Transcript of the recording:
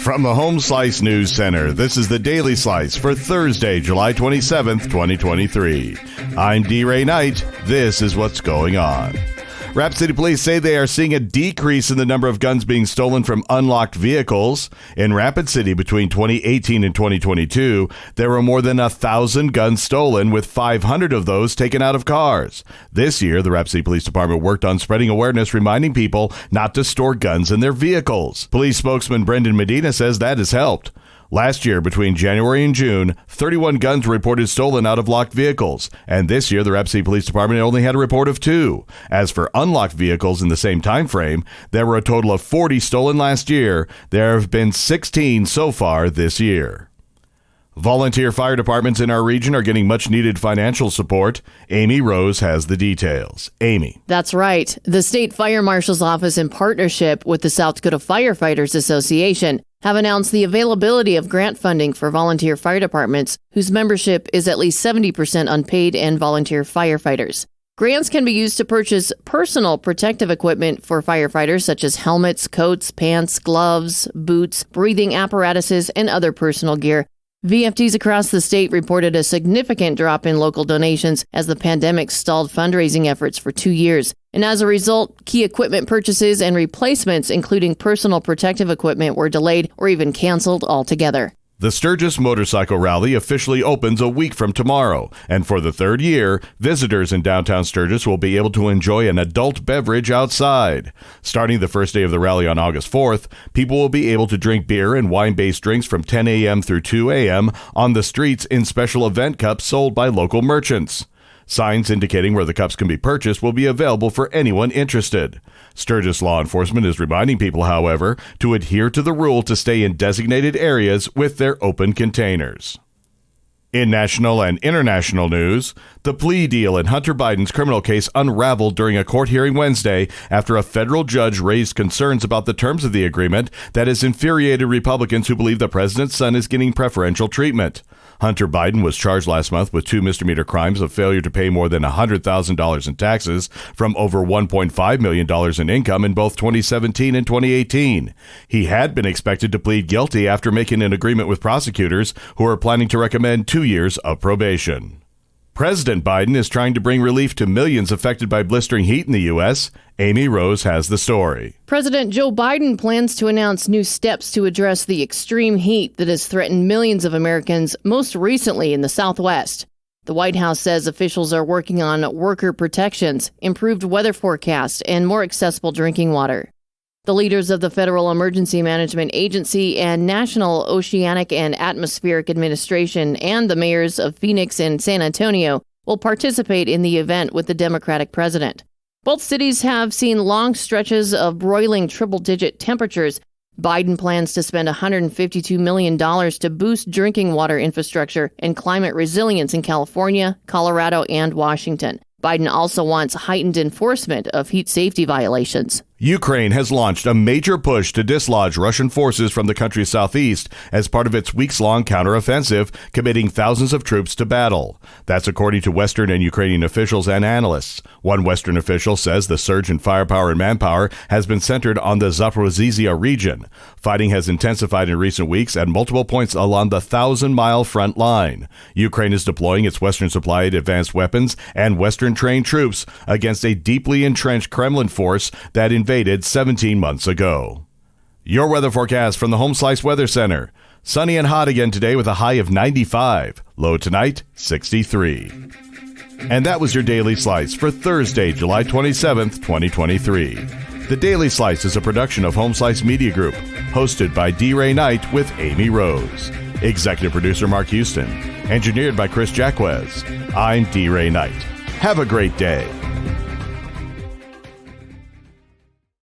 From the Home Slice News Center, this is the Daily Slice for Thursday, July 27th, 2023. I'm D-Ray Knight. This is what's going on. Rapid City Police say they are seeing a decrease in the number of guns being stolen from unlocked vehicles. In Rapid City, between 2018 and 2022, there were more than 1,000 guns stolen, with 500 of those taken out of cars. This year, the Rapid City Police Department worked on spreading awareness, reminding people not to store guns in their vehicles. Police spokesman Brendan Medina says that has helped. Last year, between January and June, 31 guns were reported stolen out of locked vehicles. And this year, the Rapid City Police Department only had a report of 2. As for unlocked vehicles in the same time frame, there were a total of 40 stolen last year. There have been 16 so far this year. Volunteer fire departments in our region are getting much-needed financial support. Amy Rose has the details. Amy. That's right. The State Fire Marshal's Office, in partnership with the South Dakota Firefighters Association, have announced the availability of grant funding for volunteer fire departments whose membership is at least 70% unpaid and volunteer firefighters. Grants can be used to purchase personal protective equipment for firefighters, such as helmets, coats, pants, gloves, boots, breathing apparatuses, and other personal gear. VFDs across the state reported a significant drop in local donations as the pandemic stalled fundraising efforts for 2 years. And as a result, key equipment purchases and replacements, including personal protective equipment, were delayed or even canceled altogether. The Sturgis Motorcycle Rally officially opens a week from tomorrow, and for the third year, visitors in downtown Sturgis will be able to enjoy an adult beverage outside. Starting the first day of the rally on August 4th, people will be able to drink beer and wine-based drinks from 10 a.m. through 2 a.m. on the streets in special event cups sold by local merchants. Signs indicating where the cups can be purchased will be available for anyone interested. Sturgis law enforcement is reminding people, however, to adhere to the rule to stay in designated areas with their open containers. In national and international news, the plea deal in Hunter Biden's criminal case unraveled during a court hearing Wednesday after a federal judge raised concerns about the terms of the agreement that has infuriated Republicans who believe the president's son is getting preferential treatment. Hunter Biden was charged last month with 2 misdemeanor crimes of failure to pay more than $100,000 in taxes from over $1.5 million in income in both 2017 and 2018. He had been expected to plead guilty after making an agreement with prosecutors who are planning to recommend 2 years of probation. President Biden is trying to bring relief to millions affected by blistering heat in the U.S. Amy Rose has the story. President Joe Biden plans to announce new steps to address the extreme heat that has threatened millions of Americans, most recently in the Southwest. The White House says officials are working on worker protections, improved weather forecasts, and more accessible drinking water. The leaders of the Federal Emergency Management Agency and National Oceanic and Atmospheric Administration and the mayors of Phoenix and San Antonio will participate in the event with the Democratic president. Both cities have seen long stretches of broiling triple-digit temperatures. Biden plans to spend $152 million to boost drinking water infrastructure and climate resilience in California, Colorado, and Washington. Biden also wants heightened enforcement of heat safety violations. Ukraine has launched a major push to dislodge Russian forces from the country's southeast as part of its weeks-long counteroffensive, committing thousands of troops to battle. That's according to Western and Ukrainian officials and analysts. One Western official says the surge in firepower and manpower has been centered on the Zaporizhzhia region. Fighting has intensified in recent weeks at multiple points along the 1,000-mile front line. Ukraine is deploying its Western-supplied advanced weapons and Western-trained troops against a deeply entrenched Kremlin force that invaded 17 months ago. Your weather forecast from the Home Slice Weather Center. Sunny and hot again today with a high of 95. Low tonight, 63. And that was your Daily Slice for Thursday, July 27th, 2023. The Daily Slice is a production of Home Slice Media Group, hosted by D-Ray Knight with Amy Rose. Executive producer Mark Houston. Engineered by Chris Jacquez. I'm D-Ray Knight. Have a great day.